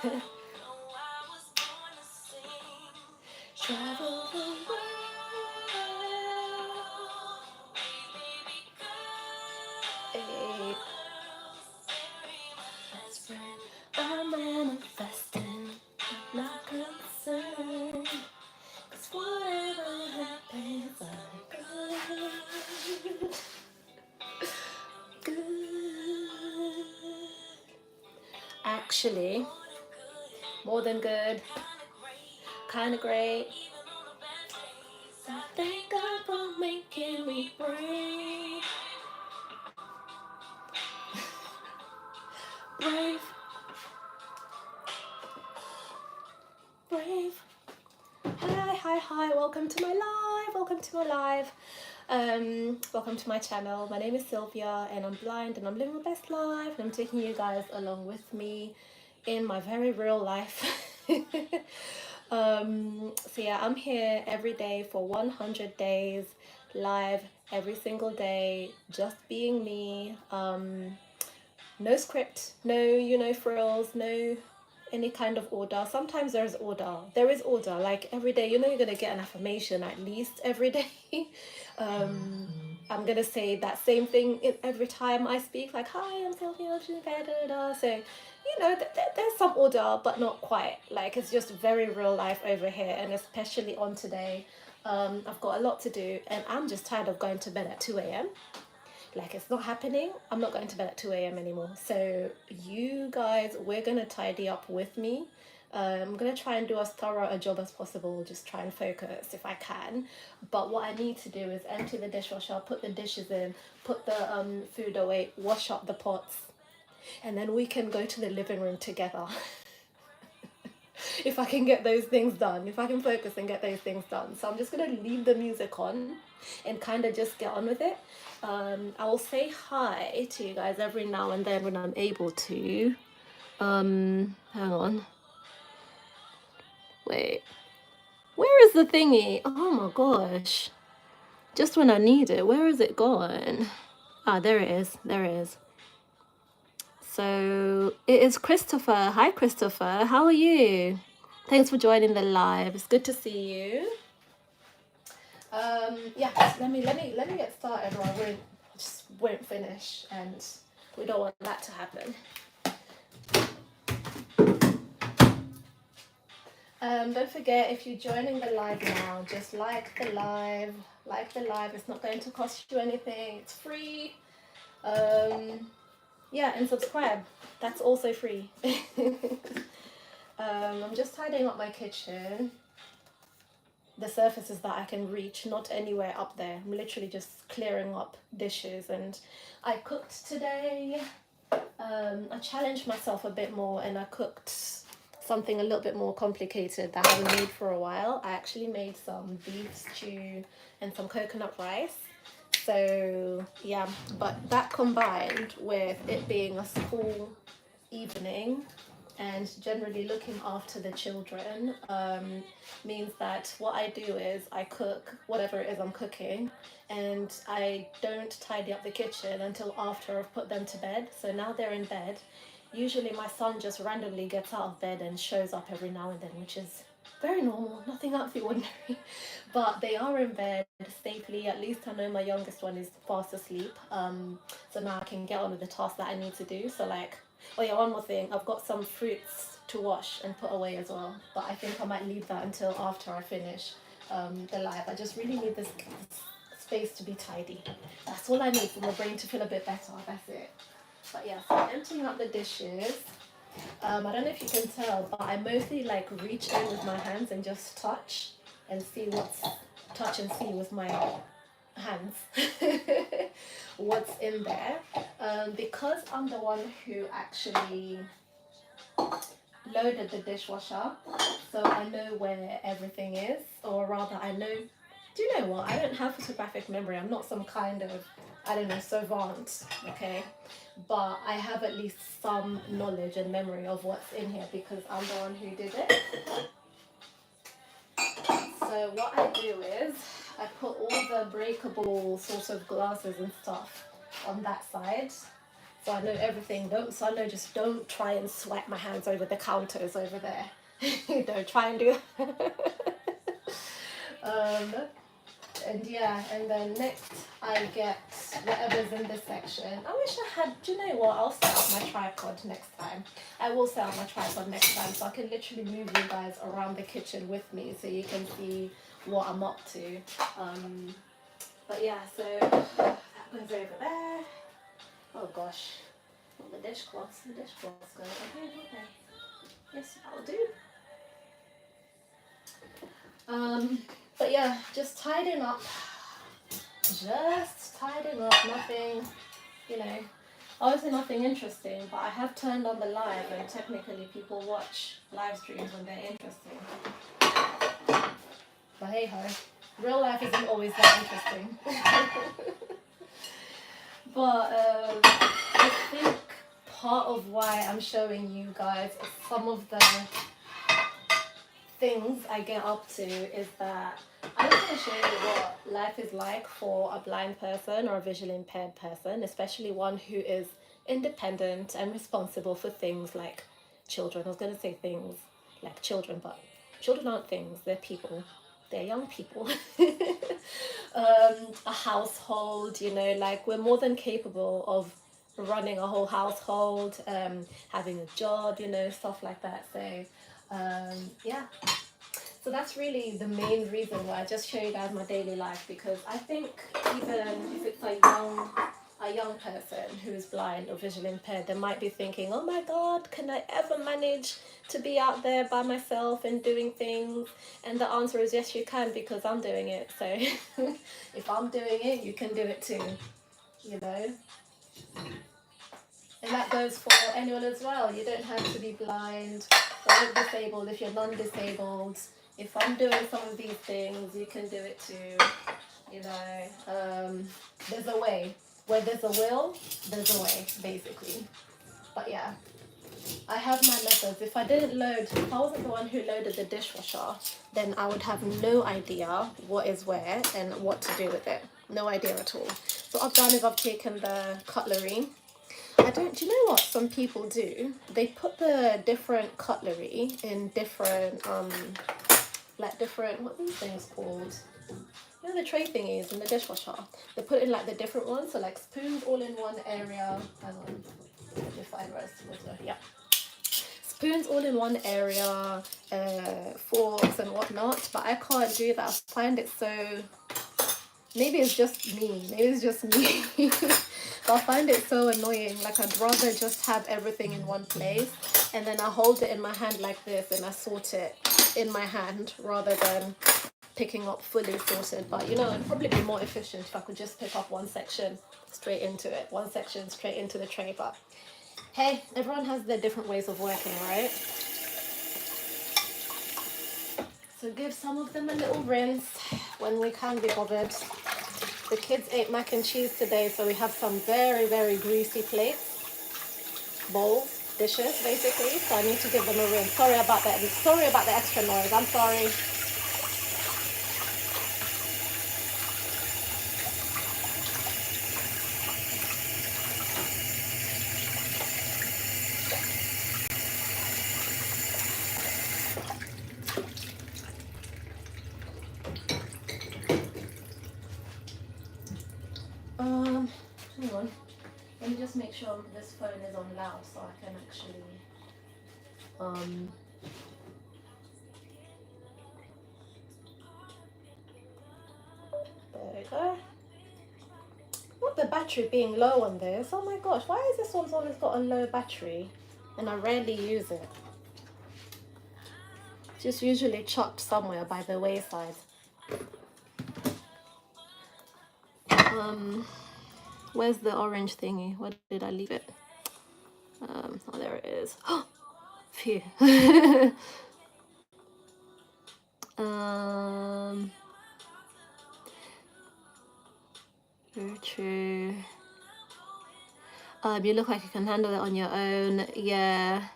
Travel the world. Hey, that's right. I'm manifesting, not concerned. 'Cause whatever happens, I'm good. Good. Actually, more than good, kind of great. So thank God for making me brave. Brave, brave. Hi, hi, hi. Welcome to my live. Welcome to my live. Welcome to my channel. My name is Sylvia and I'm blind and I'm living my best life. And I'm taking you guys along with me in my very real life. So yeah, I'm here every day for 100 days live every single day, just being me. No script, no, frills, no any kind of order. Sometimes there's order. There is order. Like every day, you're gonna get an affirmation at least every day. I'm gonna say that same thing every time I speak. Like, hi, I'm Sylvia. So, there's some order, but not quite. Like it's just very real life over here, and especially on today. I've got a lot to do, and I'm just tired of going to bed at 2 a.m. Like it's not happening. I'm not going to bed at 2 a.m. anymore. So you guys, we're gonna tidy up with me. I'm gonna try and do as thorough a job as possible, just try and focus if I can. But what I need to do is empty the dishwasher, put the dishes in, put the food away, wash up the pots, and then we can go to the living room together. If I can get those things done, if I can focus and get those things done. So I'm just gonna leave the music on and kind of just get on with it. I will say hi to you guys every now and then when I'm able to. Hang on. Wait. Where is the thingy? Oh my gosh. Just when I need it, where is it gone? Ah, there it is. There it is. So it is Christopher. Hi, Christopher. How are you? Thanks for joining the live. It's good to see you. Yeah, let me get started, or I won't finish, and we don't want that to happen. Don't forget, if you're joining the live now, just like the live. It's not going to cost you anything. It's free. Yeah, and subscribe. That's also free. I'm just tidying up my kitchen. The surfaces that I can reach, not anywhere up there. I'm literally just clearing up dishes. And I cooked today. I challenged myself a bit more and I cooked something a little bit more complicated that I haven't made for a while. I actually made some beef stew and some coconut rice. So yeah, but that combined with it being a school evening and generally looking after the children means that what I do is I cook whatever it is I'm cooking, and I don't tidy up the kitchen until after I've put them to bed. So now they're in bed. Usually my son just randomly gets out of bed and shows up every now and then, which is very normal, nothing out of the ordinary. But they are in bed safely. At least I know my youngest one is fast asleep. So now I can get on with the tasks that I need to do. So like, oh yeah, one more thing. I've got some fruits to wash and put away as well. But I think I might leave that until after I finish the live. I just really need this space to be tidy. That's all I need for my brain to feel a bit better. That's it. But yeah, so I'm emptying up the dishes. I don't know if you can tell, but I mostly like reach in with my hands and just touch and see with my hands what's in there, because I'm the one who actually loaded the dishwasher, so I know where everything is, or rather I know, do you know what, I don't have photographic memory. I'm not some kind of, I don't know, savant, okay, but I have at least some knowledge and memory of what's in here because I'm the one who did it. So what I do is I put all the breakable sort of glasses and stuff on that side. So I know everything. Just don't try and swipe my hands over the counters over there. Don't try and do that. um, and yeah, and then next I get whatever's in this section. I wish I had, do you know what, I'll set up my tripod next time. I will set up my tripod next time so I can literally move you guys around the kitchen with me so you can see what I'm up to. But yeah, so that goes over there. Oh gosh, not the dishcloths. The dishcloths go over here, don't they? Yes, that'll do. But yeah, just tidying up. Just tidying up, nothing, you know, obviously nothing interesting, but I have turned on the live and technically people watch live streams when they're interesting. But hey ho, real life isn't always that interesting. But I think part of why I'm showing you guys some of the things I get up to is that I'm just going to show you what life is like for a blind person or a visually impaired person, especially one who is independent and responsible for things like children. I was going to say things like children, but children aren't things, they're people. They're young people. A household, you know, like we're more than capable of running a whole household, having a job, you know, stuff like that. So yeah, so that's really the main reason why I just show you guys my daily life, because I think even if it's a young person who is blind or visually impaired, they might be thinking, oh my god, can I ever manage to be out there by myself and doing things? And the answer is yes, you can, because I'm doing it. So if I'm doing it, you can do it too, you know. And that goes for anyone as well. You don't have to be blind or disabled if you're non-disabled. If I'm doing some of these things, you can do it too. You know, there's a way. Where there's a will, there's a way, basically. But yeah, I have my methods. If I wasn't the one who loaded the dishwasher, then I would have no idea what is where and what to do with it. No idea at all. So what I've done is I've taken the cutlery. Do you know what some people do? They put the different cutlery in different, what are these things called? You know, the tray thingies in the dishwasher. They put in like the different ones, so like spoons all in one area. Hang on, let me find where it's yeah. Spoons all in one area, forks and whatnot, but I can't do that. I find it so, maybe it's just me. But I find it so annoying. Like, I'd rather just have everything in one place and then I hold it in my hand like this and I sort it in my hand rather than picking up fully sorted. But you know, it'd probably be more efficient if I could just pick up one section straight into it, one section straight into the tray. But hey, everyone has their different ways of working, right? So give some of them a little rinse when we can be bothered. The kids ate mac and cheese today, so we have some very, very greasy plates, bowls, dishes, basically. So I need to give them a rinse. Sorry about that. Sorry about the extra noise. I'm sorry. Hang on. Let me just make sure this phone is on loud so I can actually there we go. Not the battery being low on this. Oh my gosh, why is this one's always got a low battery and I rarely use it? It's just usually chucked somewhere by the wayside. Where's the orange thingy? Where did I leave it? Oh, there it is. Phew. Very true. You look like you can handle it on your own. Yeah.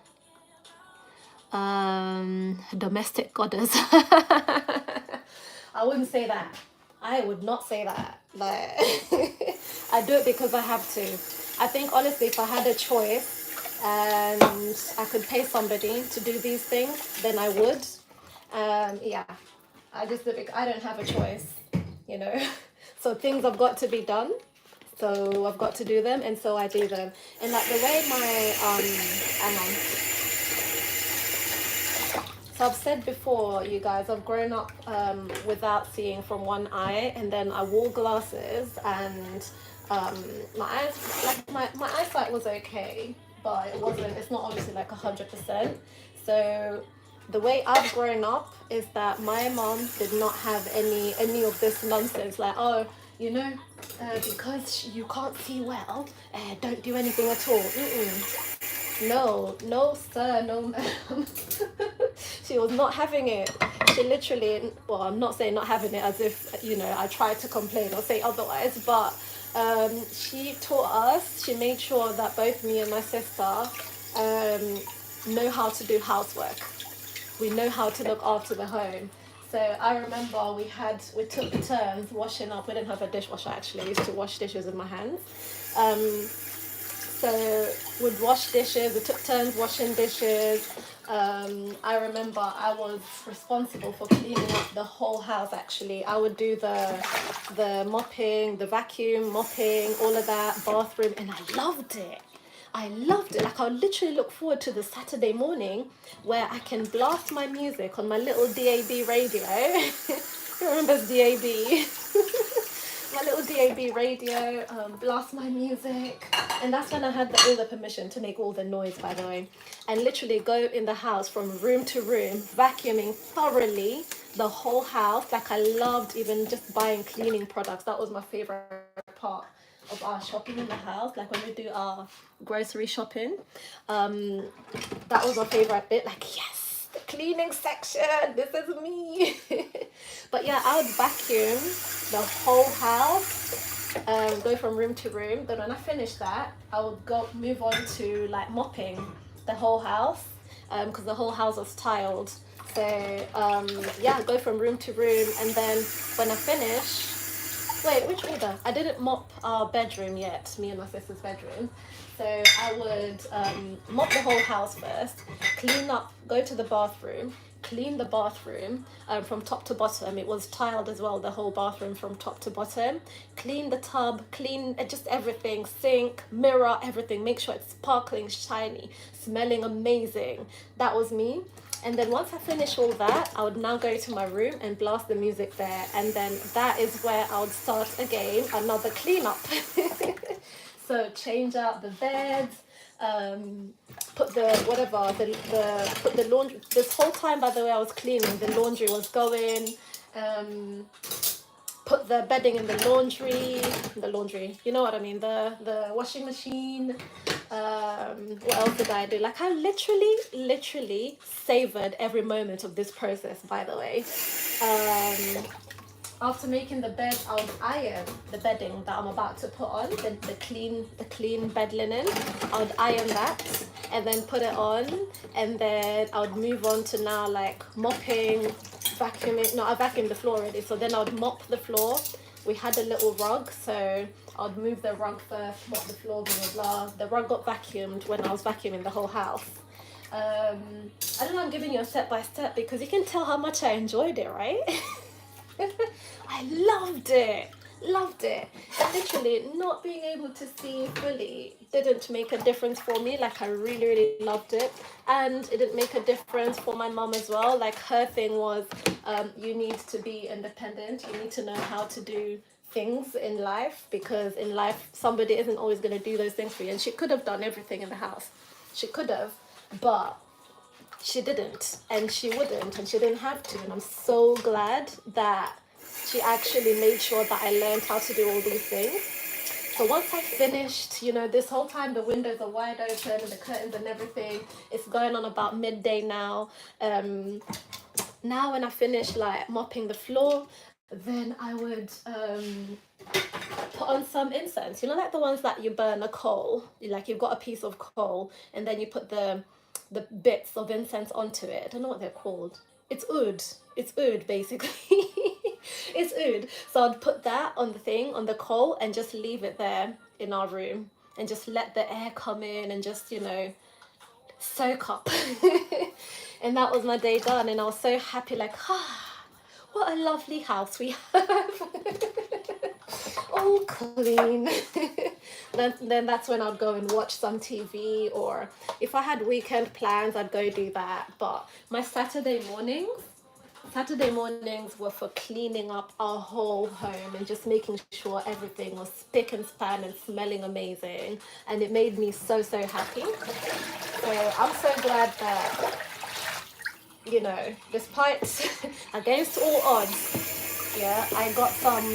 Domestic goddess. I wouldn't say that. I would not say that. Like, I do it because I have to. I think honestly, if I had a choice and I could pay somebody to do these things, then I would. Yeah, I don't have a choice, you know. So things have got to be done. So I've got to do them, and so I do them. And like the way my hang on. So I've said before, you guys, I've grown up without seeing from one eye, and then I wore glasses, and my eyes, like my eyesight was okay, but it wasn't. It's not obviously like 100%. So the way I've grown up is that my mom did not have any of this nonsense, like, oh, you know, because you can't see well, don't do anything at all. Mm-mm. No, no, sir, no, ma'am. She was not having it. She literally, well, I'm not saying not having it as if, you know, I tried to complain or say otherwise, but she taught us, she made sure that both me and my sister know how to do housework. We know how to look after the home. So I remember we took turns washing up. We didn't have a dishwasher actually. I used to wash dishes with my hands. So we'd wash dishes. We took turns washing dishes. I remember I was responsible for cleaning up the whole house. Actually, I would do the mopping, the vacuum, mopping, all of that, bathroom, and I loved it. I loved it. Like I would literally look forward to the Saturday morning where I can blast my music on my little DAB radio. Who remembers DAB? My little DAB radio, blast my music. And that's when I had all the permission to make all the noise, by the way. And literally go in the house from room to room, vacuuming thoroughly the whole house. Like I loved even just buying cleaning products. That was my favorite part of our shopping in the house. Like when we do our grocery shopping, that was my favorite bit. Like, yes, the cleaning section, this is me. But yeah, I would vacuum the whole house, go from room to room. Then when I finished that, I would move on to like mopping the whole house, because the whole house was tiled. So yeah, go from room to room, and then when I finish, wait, which order? I didn't mop our bedroom yet, me and my sister's bedroom. So I would mop the whole house first, clean up, go to the bathroom, clean the bathroom from top to bottom. It was tiled as well, the whole bathroom from top to bottom. Clean the tub, clean just everything, sink, mirror, everything. Make sure it's sparkling, shiny, smelling amazing. That was me. And then once I finish all that, I would now go to my room and blast the music there. And then that is where I would start again, another cleanup. So change out the beds, put the whatever, put the laundry. This whole time, by the way, I was cleaning, the laundry was going. Put the bedding in the laundry, you know what I mean, the washing machine. What else did I do? Like I literally savored every moment of this process, by the way. After making the bed, I would iron the bedding that I'm about to put on, the clean bed linen. I would iron that and then put it on, and then I would move on to now like mopping, vacuuming. No, I vacuumed the floor already, so then I would mop the floor. We had a little rug, so I'd move the rug first, mop the floor, blah blah blah. The rug got vacuumed when I was vacuuming the whole house. I don't know, I'm giving you a step by step because you can tell how much I enjoyed it, right? I loved it. And literally not being able to see fully didn't make a difference for me. Like I really loved it, and it didn't make a difference for my mom as well. Like her thing was, you need to be independent, you need to know how to do things in life, because in life somebody isn't always going to do those things for you. And she could have done everything in the house, she could have, but she didn't, and she wouldn't, and she didn't have to. And I'm so glad that she actually made sure that I learned how to do all these things. So once I finished, you know, this whole time the windows are wide open and the curtains and everything, it's going on about midday now. Now when I finished like mopping the floor, then I would put on some incense, you know, like the ones that you burn a coal, like you've got a piece of coal and then you put the bits of incense onto it. I don't know what they're called. It's oud basically. It's oud. So I'd put that on the coal and just leave it there in our room. and just let the air come in and just, you know, soak up. And that was my day done, and I was so happy, like, what a lovely house we have. All clean. then that's when I'd go and watch some TV, or if I had weekend plans, I'd go do that. But my Saturday mornings were for cleaning up our whole home and just making sure everything was spick and span and smelling amazing. And it made me so, so happy. So I'm so glad that, you know, despite against all odds, yeah, I got some,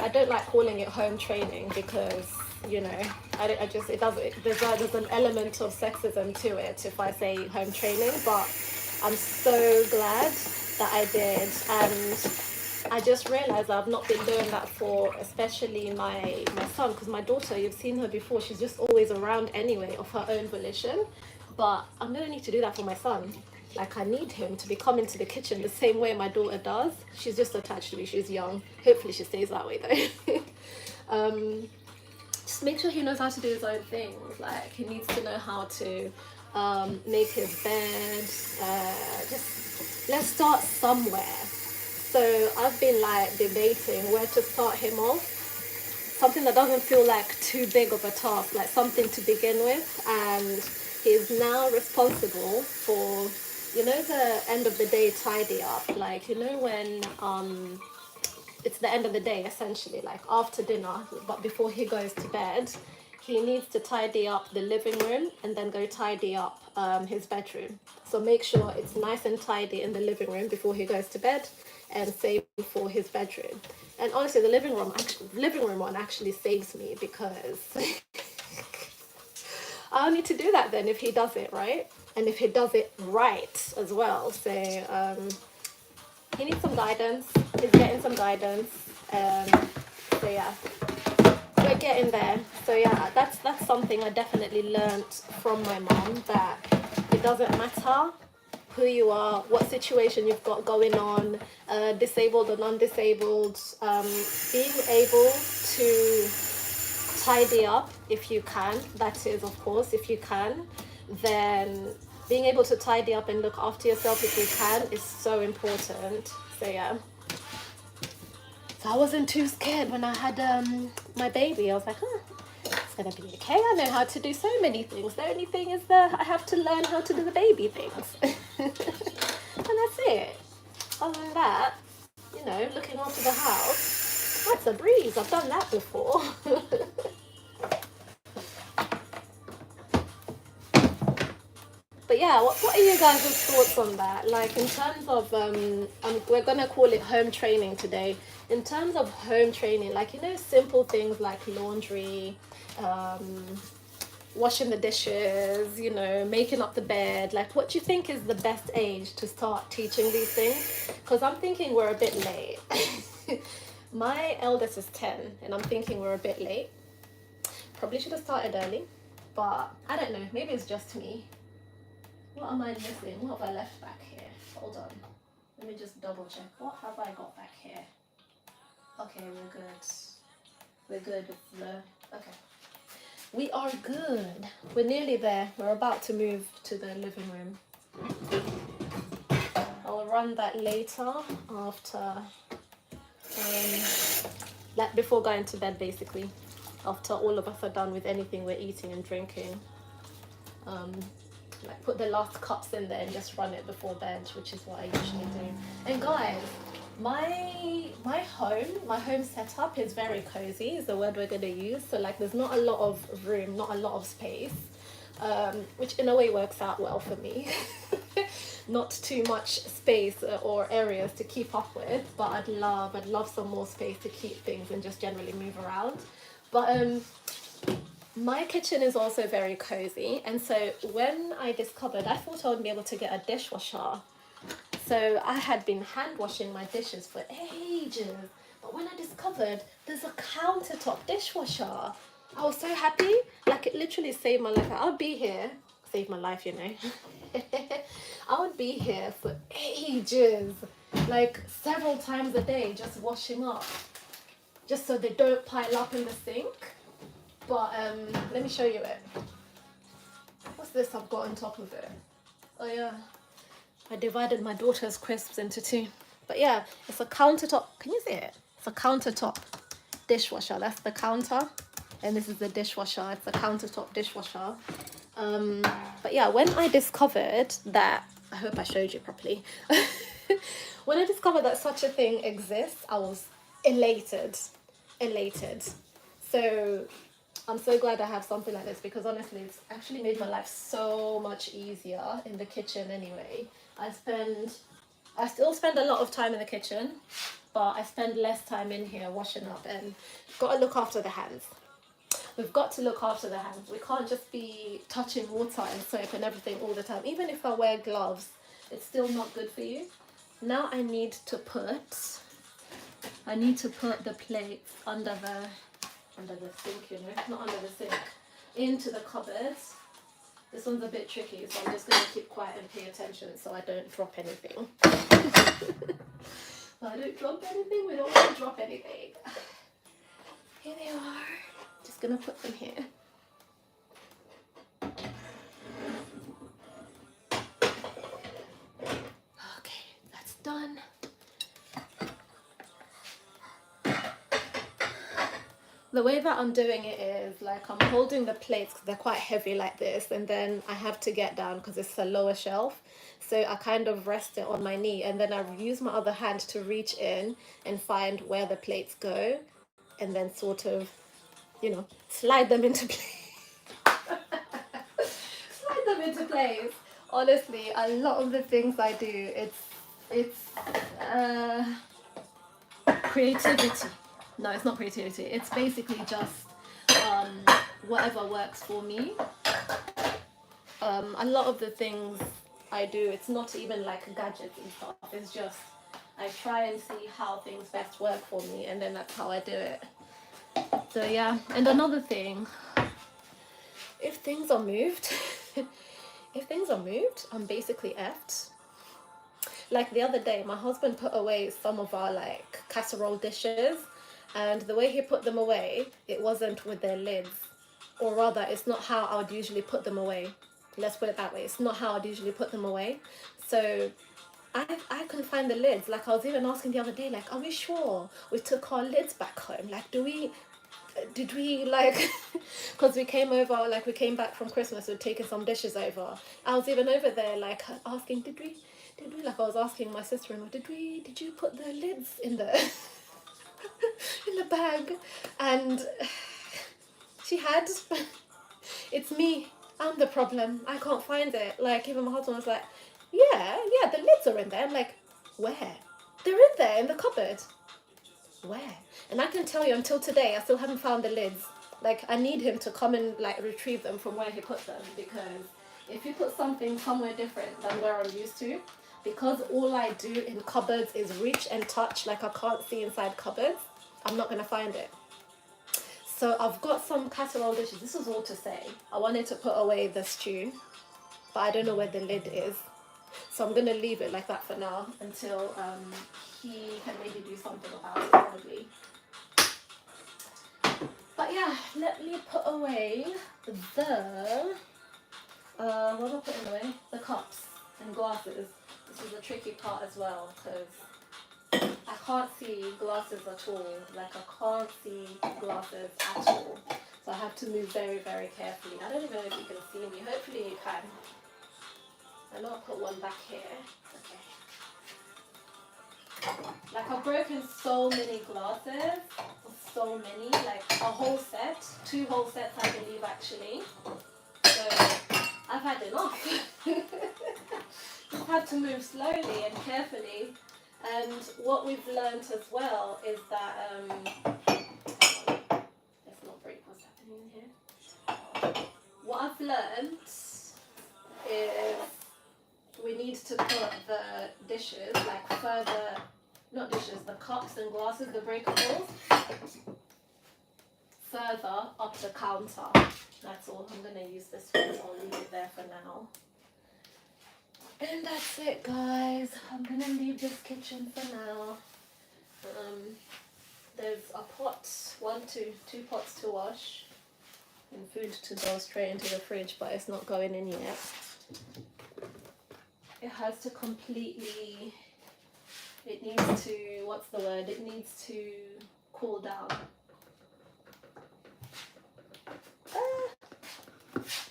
I don't like calling it home training because, you know, I just, it doesn't, there's an element of sexism to it if I say home training, but I'm so glad that I did. And I just realized I've not been doing that for especially my son, because my daughter, you've seen her before, she's just always around anyway of her own volition. But I'm gonna need to do that for my son. Like, I need him to be coming to the kitchen the same way my daughter does. She's just attached to me, she's young. Hopefully she stays that way though. Just make sure he knows how to do his own things. Like, he needs to know how to make his bed. Just let's start somewhere. So I've been like debating where to start him off. Something that doesn't feel like too big of a task, like something to begin with. And he's now responsible for, you know, the end of the day tidy up. Like, you know, when it's the end of the day essentially, like after dinner, but before he goes to bed, he needs to tidy up the living room and then go tidy up his bedroom. So make sure it's nice and tidy in the living room before he goes to bed, and same for his bedroom. And honestly, the living room one actually saves me, because I'll need to do that then if he does it right, and if he does it right as well. So he needs some guidance. He's getting some guidance. So yeah, we're getting there. So yeah, that's something I definitely learned from my mom, that it doesn't matter who you are, what situation you've got going on, disabled or non-disabled, being able to tidy up if you can, that is, of course, if you can, then being able to tidy up and look after yourself if you can is so important. So yeah, so I wasn't too scared when I had my baby. I was like, it's gonna be okay. I know how to do so many things. The only thing is that I have to learn how to do the baby things. And that's it. Other than that, you know, looking after the house, that's a breeze. I've done that before. But yeah, what are you guys' thoughts on that? Like, in terms of, we're gonna call it home training today. In terms of home training, like, you know, simple things like laundry, washing the dishes, you know, making up the bed. Like, what do you think is the best age to start teaching these things? Because I'm thinking we're a bit late. My eldest is 10, and I'm thinking we're a bit late. Probably should have started early, but I don't know. Maybe it's just me. What am I missing? What have I left back here? Hold on. Let me just double check. What have I got back here? Okay, we're good. We're good with the... Okay. We are good. We're nearly there. We're about to move to the living room. I'll run that later after... like before going to bed, basically. After all of us are done with anything we're eating and drinking. Like, put the last cups in there and just run it before bed, which is what I usually do. And guys, my home setup is very cozy, is the word we're going to use. So like, there's not a lot of room, not a lot of space, which in a way works out well for me. Not too much space or areas to keep up with, but I'd love some more space to keep things and just generally move around. But my kitchen is also very cozy, and so when I discovered, I thought I would be able to get a dishwasher. So I had been hand washing my dishes for ages, but when I discovered there's a countertop dishwasher, I was so happy. Like, it literally saved my life. I would be here, saved my life, you know. I would be here for ages, like several times a day, just washing up, just so they don't pile up in the sink. But let me show you it. What's this I've got on top of it? Oh yeah, I divided my daughter's crisps into two. But yeah, it's a countertop. Can you see it? It's a countertop dishwasher. That's the counter, and this is the dishwasher. It's a countertop dishwasher. But yeah, when I discovered that, I hope I showed you properly. When I discovered that such a thing exists, I was elated. So I'm so glad I have something like this, because honestly, it's actually made my life so much easier in the kitchen anyway. I still spend a lot of time in the kitchen, but I spend less time in here washing up, and got to look after the hands. We've got to look after the hands. We can't just be touching water and soap and everything all the time. Even if I wear gloves, it's still not good for you. Now I need to put the plates under the sink, you know, not under the sink, into the cupboards. This one's a bit tricky, so I'm just going to keep quiet and pay attention so I don't drop anything. We don't want to drop anything. Here they are. Just going to put them here. Okay, that's done. The way that I'm doing it is like I'm holding the plates because they're quite heavy like this, and then I have to get down because it's a lower shelf. So I kind of rest it on my knee, and then I use my other hand to reach in and find where the plates go, and then sort of, you know, slide them into place. Slide them into place. Honestly, a lot of the things I do, it's creativity. No, it's not creativity. It's basically just whatever works for me. A lot of the things I do, it's not even like gadgets and stuff. It's just I try and see how things best work for me, and then that's how I do it. So yeah, and another thing, if things are moved, I'm basically effed. Like the other day, my husband put away some of our like casserole dishes, and the way he put them away, it wasn't with their lids. Or rather, it's not how I would usually put them away. Let's put it that way. It's not how I'd usually put them away. So I couldn't find the lids. Like I was even asking the other day, like, are we sure we took our lids back home? Like, did we like, because we came back from Christmas, we'd taken some dishes over. I was even over there like asking, did we, like I was asking my sister-in-law, did you put the lids in the, in the bag? And she had. It's me, I'm the problem, I can't find it. Like even my husband was like, yeah, the lids are in there. I'm like, where? They're in there in the cupboard. Where? And I can tell you, until today I still haven't found the lids. Like I need him to come and like retrieve them from where he put them, because if you put something somewhere different than where I'm used to, because all I do in cupboards is reach and touch, like I can't see inside cupboards, I'm not going to find it. So I've got some casserole dishes. This was all to say, I wanted to put away the stew, but I don't know where the lid is. So I'm going to leave it like that for now until he can maybe do something about it probably. But yeah, let me put away the, what am I putting away? The cups and glasses. This is a tricky part as well, because I can't see glasses at all. Like I can't see glasses at all. So I have to move very, very carefully. I don't even know if you can see me. Hopefully you can. I know I'll put one back here. Okay. Like I've broken so many glasses. So many. Like a whole set. 2 whole sets I believe actually. So I've had enough. I've had to move slowly and carefully. And what we've learned as well is that, let's not break what's happening in here. What I've learned is we need to put the dishes, like further, not dishes, the cups and glasses, the breakables, further up the counter. That's all. I'm going to use this one, so I'll leave it there for now. And that's it, guys. I'm going to leave this kitchen for now. There's a pot, 2 pots to wash. and food to go straight into the fridge, but it's not going in yet. It has to completely, it needs to, what's the word? It needs to cool down.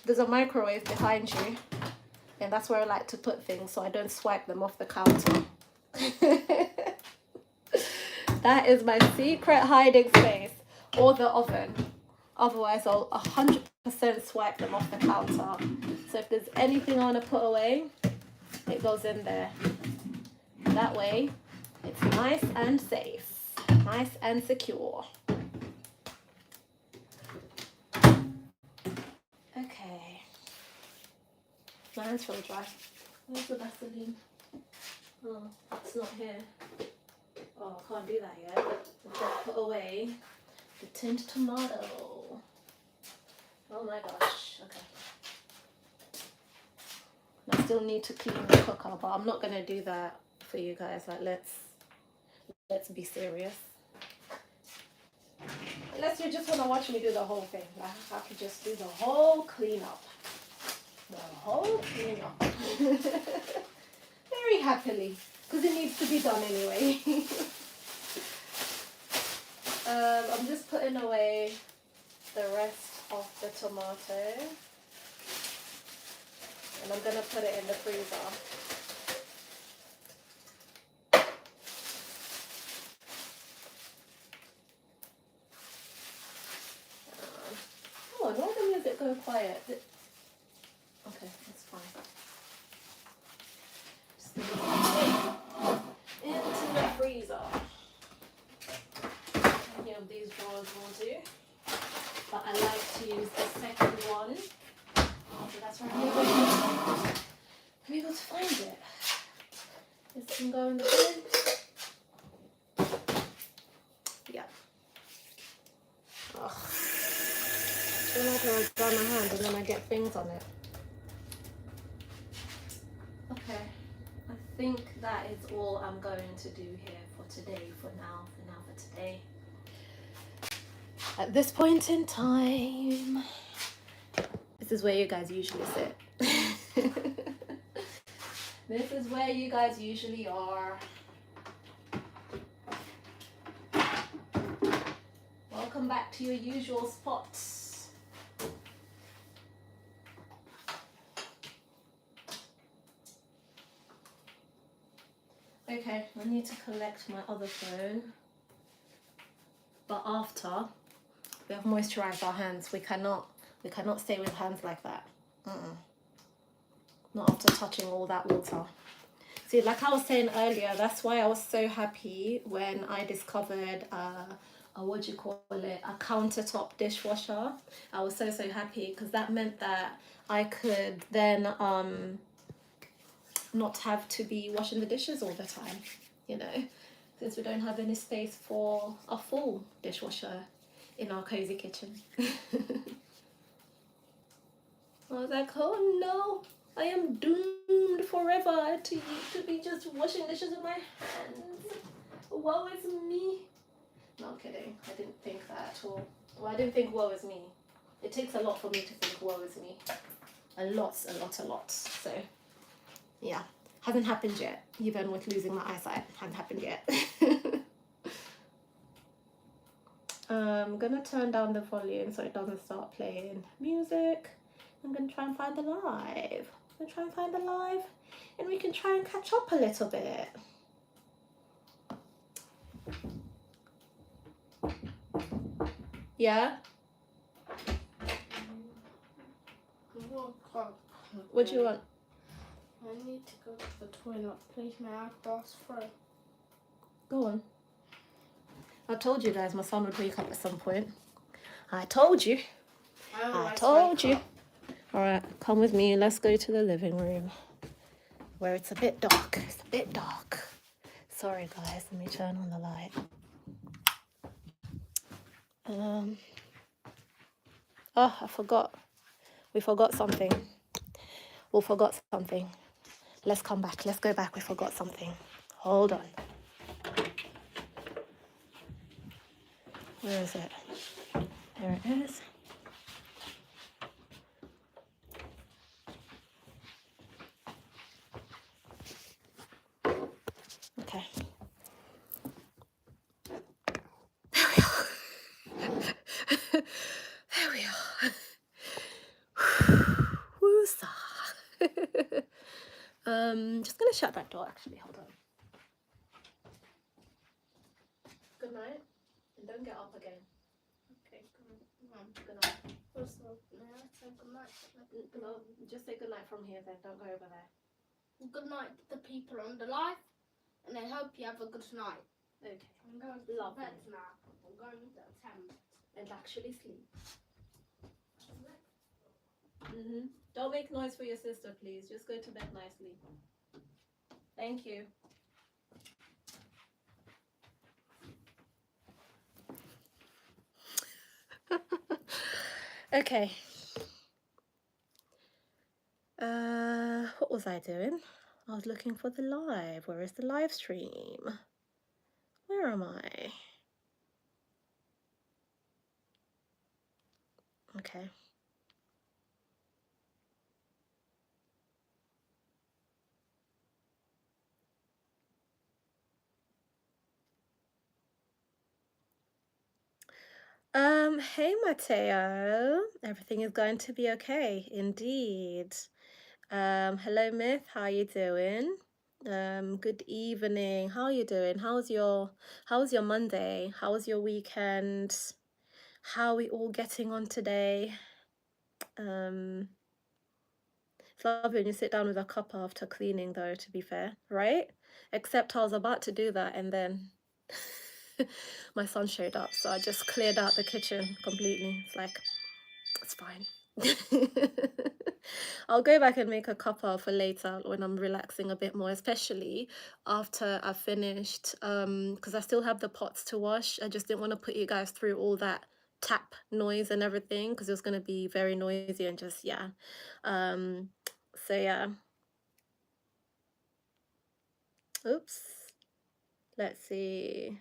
There's a microwave behind you, and that's where I like to put things so I don't swipe them off the counter. That is my secret hiding space, or the oven. Otherwise, I'll 100% swipe them off the counter. So if there's anything I want to put away, it goes in there. That way, it's nice and safe, nice and secure. Okay. My hands feel dry. Where's the Vaseline? Oh, it's not here. Oh, I can't do that yet. I've got to put away the tinned tomato. Oh my gosh. Okay. I still need to clean the cooker, but I'm not gonna do that for you guys. Like, let's be serious. Unless you just wanna watch me do the whole thing. Like, I could just do the whole cleanup. The whole cleanup. Very happily, because it needs to be done anyway. I'm just putting away the rest of the tomato, and I'm gonna put it in the freezer. Oh, why the music go quiet? Okay, that's fine. Just into the freezer. Any of these drawers will do, but I like to use the second one. So that's where I'm able to find it. This can go in the bin. Yeah. Ugh. I feel like I dry my hand and then I get things on it. Okay. I think that is all I'm going to do here for today, for today. At this point in time, this is where you guys usually sit. This is where you guys usually are. Welcome back to your usual spots. Okay, I need to collect my other phone. But after we have moisturized our hands, we cannot stay with hands like that. Not after touching all that water. See, like I was saying earlier, that's why I was so happy when I discovered a countertop dishwasher. I was so happy because that meant that I could then not have to be washing the dishes all the time, you know, since we don't have any space for a full dishwasher in our cozy kitchen. I was like, oh no, I am doomed forever to be just washing dishes with my hands. Woe is me. No, I'm kidding. I didn't think that at all. Well, I didn't think woe is me. It takes a lot for me to think woe is me. A lot. So, yeah. Hasn't happened yet. Even with losing my eyesight. Hasn't happened yet. I'm going to turn down the volume so it doesn't start playing music. I'm going to try and find the live. And we can try and catch up a little bit. Yeah? What do you want? I need to go to the toilet. Please, may I pass through? Go on. I told you guys my son would wake up at some point. I told you. I told you. All right, come with me. Let's go to the living room where it's a bit dark. It's a bit dark. Sorry, guys. Let me turn on the light. Oh, I forgot. We forgot something. We forgot something. Let's come back. Let's go back. We forgot something. Hold on. Where is it? There it is. Just gonna shut that door actually, hold on. Good night, and don't get up again. Okay, Good night. What's the say good night? No, just say good night from here then, don't go over there. Good night to the people on the live, and I hope you have a good night. Okay. I'm going to Lovely. bed now. I'm going to attempt. And actually sleep. Don't make noise for your sister, please. Just go to bed nicely. Thank you. Okay. What was I doing? I was looking for the live. Where is the live stream? Where am I? Okay. Hey Matteo. Everything is going to be okay, indeed. Hello Myth, how you doing? Good evening. How are you doing? How's your Monday? How was your weekend? How are we all getting on today? It's lovely when you sit down with a cup after cleaning though, to be fair, right? Except I was about to do that and then my son showed up, so I just cleared out the kitchen completely. It's like, it's fine. I'll go back and make a cuppa for later when I'm relaxing a bit more, especially after I've finished, because I still have the pots to wash. I just didn't want to put you guys through all that tap noise and everything because it was going to be very noisy and just, yeah. So yeah. Oops. Let's see.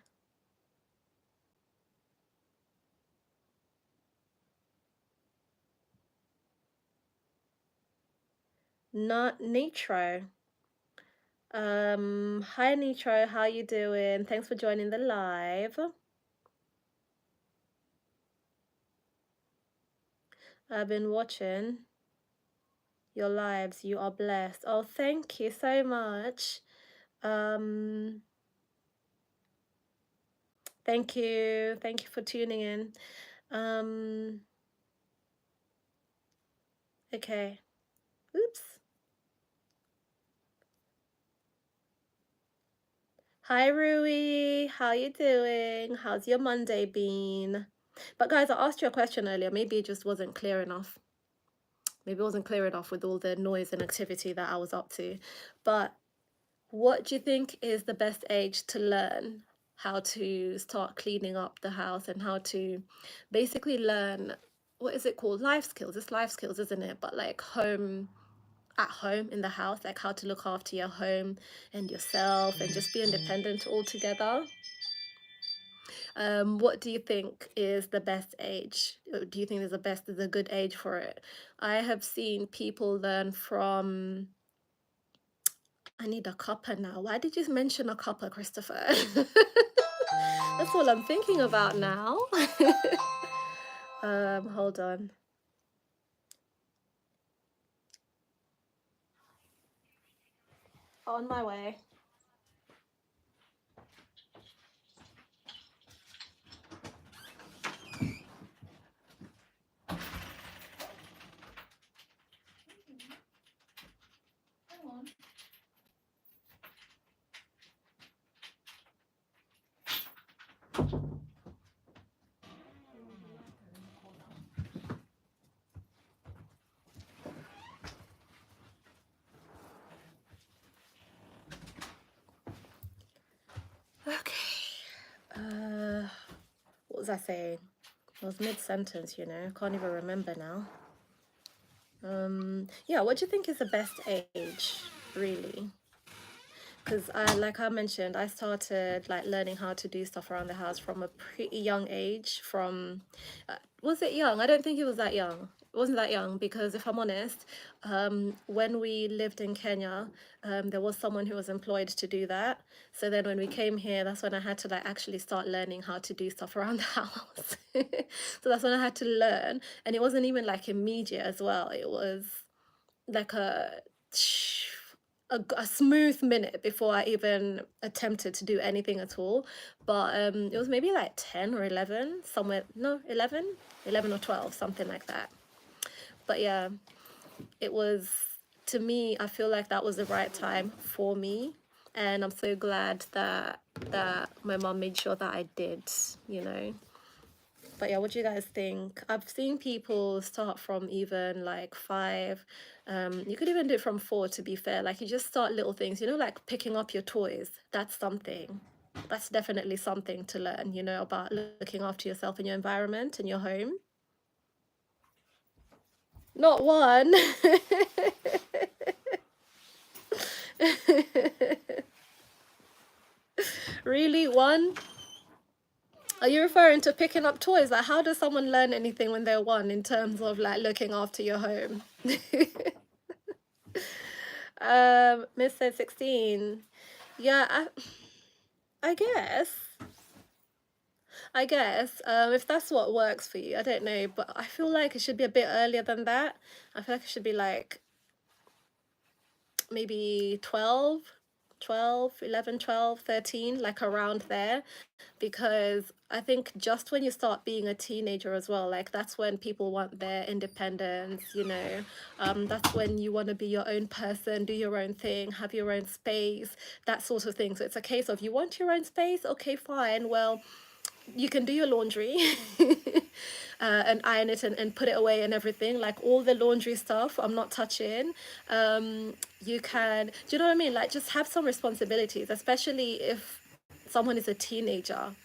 Not Nitro. Hi Nitro, how you doing? Thanks for joining the live. I've been watching your lives. You are blessed. Oh, thank you so much. Thank you. Thank you for tuning in. Okay. Oops. Hi Rui, how you doing? How's your Monday been? But guys, I asked you a question earlier. Maybe it just wasn't clear enough. Maybe it wasn't clear enough with all the noise and activity that I was up to. But what do you think is the best age to learn how to start cleaning up the house and how to basically learn, what is it called? Life skills. It's life skills, isn't it? But like at home in the house, like how to look after your home and yourself and just be independent altogether. What do you think is the best age? Do you think there's a good age for it? I have seen people learn from, I need a cuppa now. Why did you mention a cuppa, Christopher? That's all I'm thinking about now. Hold on. On my way. Hang on. Okay. What was I saying? I was mid-sentence, you know. Can't even remember now. Yeah, what do you think is the best age, really? Because like I mentioned, I started like learning how to do stuff around the house from a pretty young age. From was it young? I don't think it was that young. It wasn't that young because if I'm honest, when we lived in Kenya, there was someone who was employed to do that. So then when we came here, that's when I had to like actually start learning how to do stuff around the house. So that's when I had to learn, and it wasn't even like immediate as well. It was like a smooth minute before I even attempted to do anything at all. But it was maybe like 10 or 11, somewhere, no, 11, 11 or 12, something like that. But yeah, it was, to me, I feel like that was the right time for me. And I'm so glad that my mom made sure that I did, you know. But yeah, what do you guys think? I've seen people start from even like 5. You could even do it from 4, to be fair. Like, you just start little things, you know, like picking up your toys. That's something. That's definitely something to learn, you know, about looking after yourself and your environment and your home. Not one. Really, one? Are you referring to picking up toys? Like, how does someone learn anything when they're 1 in terms of like looking after your home? Miss said 16. Yeah, I guess. I guess. If that's what works for you, I don't know, but I feel like it should be a bit earlier than that. I feel like it should be like maybe 12, 12, 11, 12, 13, like around there. Because I think just when you start being a teenager as well, like that's when people want their independence, you know. That's when you want to be your own person, do your own thing, have your own space, that sort of thing. So it's a case of, you want your own space, okay, fine. Well, you can do your laundry and iron it and put it away and everything, like all the laundry stuff I'm not touching. You can, do you know what I mean, like just have some responsibilities, especially if someone is a teenager.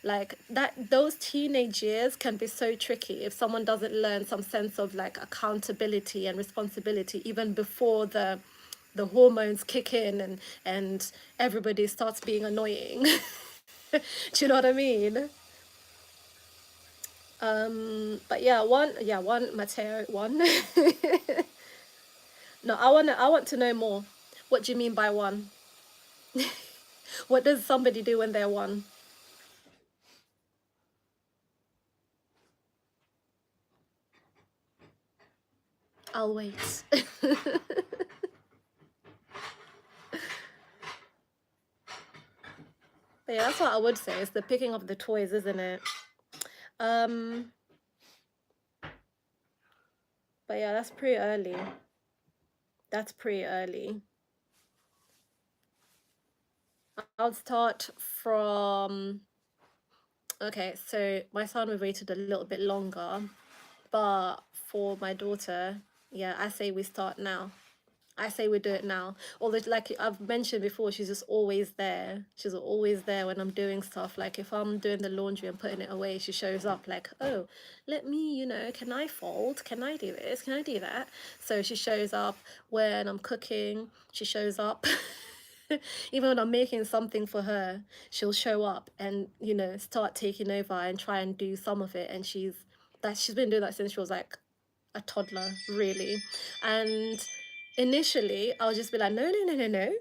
Like that, those teenage years can be so tricky if someone doesn't learn some sense of like accountability and responsibility even before the hormones kick in and everybody starts being annoying. Do you know what I mean? But yeah, one, Mateo, one. No, I want to know more. What do you mean by 1? What does somebody do when they're 1? I'll wait. But yeah, that's what I would say. It's the picking up the toys, isn't it? Um, but yeah, that's pretty early. That's pretty early. I'll start from, okay, so my son, we waited a little bit longer, but for my daughter, yeah, I say we start now. I say we do it now. Although, like I've mentioned before, she's just always there. She's always there when I'm doing stuff. Like if I'm doing the laundry and putting it away, she shows up like, oh, let me, you know, can I fold? Can I do this? Can I do that? So she shows up when I'm cooking. She shows up. Even when I'm making something for her, she'll show up and, you know, start taking over and try and do some of it. And she's been doing that since she was like a toddler, really. And initially, I'll just be like, no, no, no, no, no.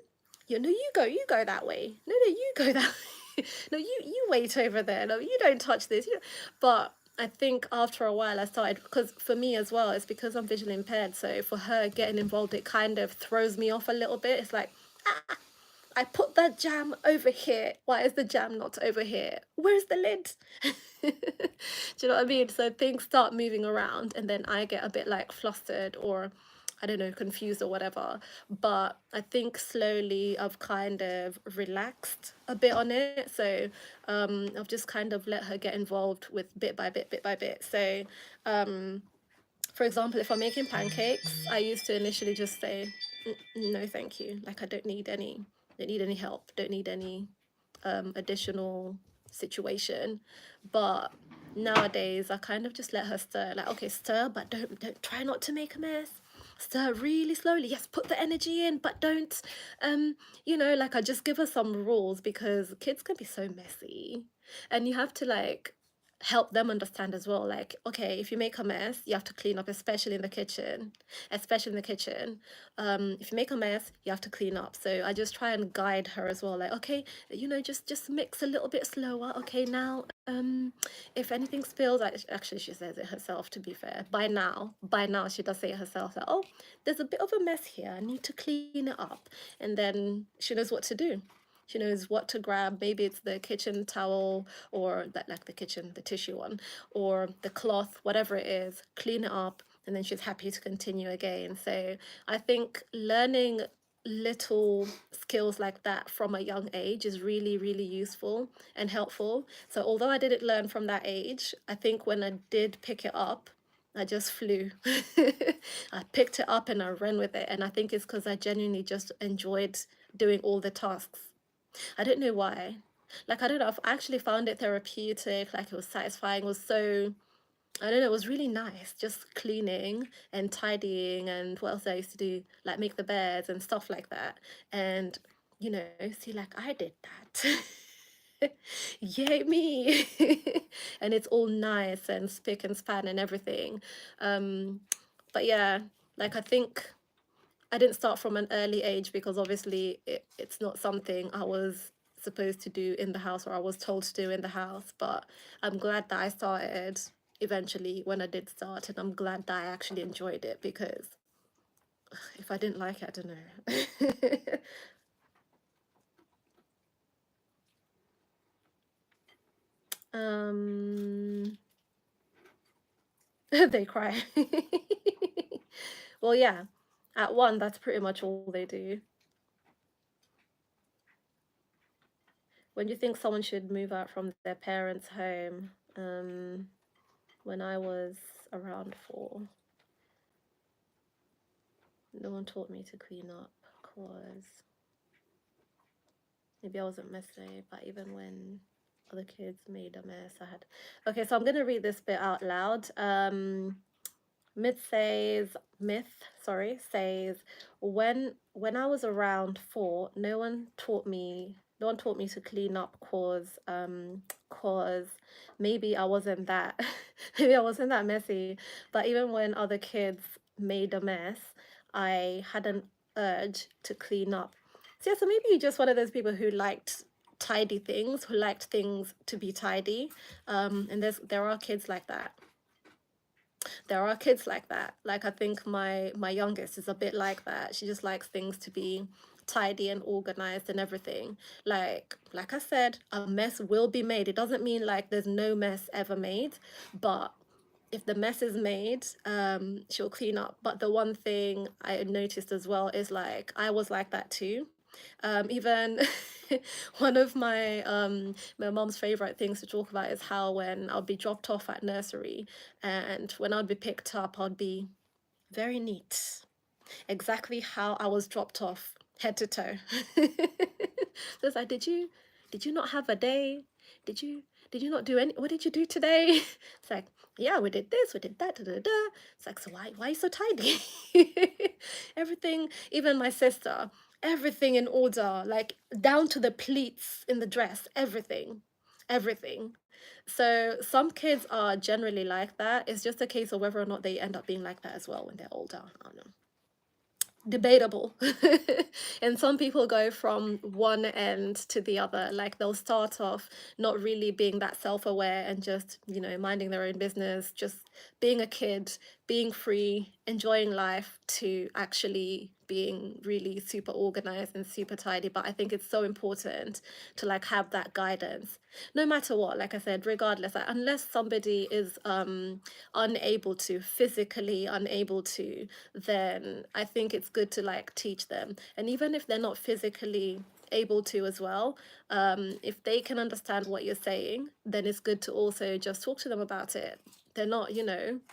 No, you go that way. No, no, you go that way. No, you wait over there. No, you don't touch this. But I think after a while I started, because for me as well, it's because I'm visually impaired. So for her getting involved, it kind of throws me off a little bit. It's like, ah, I put the jam over here. Why is the jam not over here? Where's the lid? Do you know what I mean? So things start moving around and then I get a bit like flustered or I don't know, confused or whatever. But I think slowly I've kind of relaxed a bit on it. So I've just kind of let her get involved with bit by bit, bit by bit. So for example, if I'm making pancakes, I used to initially just say, no, thank you. Like I don't need any help, don't need any additional situation. But nowadays I kind of just let her stir, like, okay, stir, but don't try not to make a mess. Stir really slowly. Yes, put the energy in, but don't you know, like I just give her some rules because kids can be so messy. And you have to like help them understand as well, like, okay, if you make a mess you have to clean up, especially in the kitchen, especially in the kitchen. If you make a mess you have to clean up. So I just try and guide her as well, like, okay, you know, just mix a little bit slower. Okay, now if anything spills, actually she says it herself, to be fair. By now she does say it herself that, oh, there's a bit of a mess here, I need to clean it up. And then she knows what to do. She knows what to grab. Maybe it's the kitchen towel, or that, like the tissue one, or the cloth, whatever it is, clean it up, and then she's happy to continue again. So I think learning little skills like that from a young age is really, really useful and helpful. So although I didn't learn from that age, I think when I did pick it up, I just flew. I picked it up and I ran with it. And I think it's because I genuinely just enjoyed doing all the tasks. I don't know why. Like, I don't know, I actually found it therapeutic, like it was satisfying, it was so, I don't know, it was really nice just cleaning and tidying, and what else I used to do, like make the beds and stuff like that. And, see, like I did that. Yay, me. And it's all nice and spick and span and everything. But yeah, like I think I didn't start from an early age because obviously it's not something I was supposed to do in the house, or I was told to do in the house. But I'm glad that I started eventually when I did start, and I'm glad that I actually enjoyed it, because if I didn't like it, I don't know. They cry. Well, yeah, at one, that's pretty much all they do. When do you think someone should move out from their parents' home? When I was around 4, no one taught me to clean up, because maybe I wasn't messy, but even when other kids made a mess, I had. Okay, so I'm gonna read this bit out loud. Myth says, when I was around 4, no one taught me to clean up, cause maybe I wasn't that maybe I wasn't that messy. But even when other kids made a mess, I had an urge to clean up. So yeah, so maybe you're just one of those people who liked tidy things, who liked things to be tidy. And there are kids like that. There are kids like that. Like, I think my youngest is a bit like that. She just likes things to be tidy and organized and everything. Like I said, a mess will be made. It doesn't mean like there's no mess ever made, but if the mess is made, she'll clean up. But the one thing I noticed as well is, like, I was like that too. Even one of my mom's favorite things to talk about is how when I'll be dropped off at nursery, and when I'd be picked up, I'd be very neat, exactly how I was dropped off, head to toe. So it's like, did you not have a day? Did you not do any? What did you do today? It's like, yeah, we did this, we did that, da, da, da. It's like, so why are you so tidy? Everything, even my sister, everything in order, like down to the pleats in the dress, everything. So some kids are generally like that. It's just a case of whether or not they end up being like that as well when they're older. I don't know, debatable. And some people go from one end to the other. Like, they'll start off not really being that self-aware and just, minding their own business, just being a kid, being free, enjoying life, to actually being really super organized and super tidy. But I think it's so important to, like, have that guidance no matter what. Like I said, regardless, like, unless somebody is physically unable to, then I think it's good to, like, teach them. And even if they're not physically able to as well, if they can understand what you're saying, then it's good to also just talk to them about it. They're not,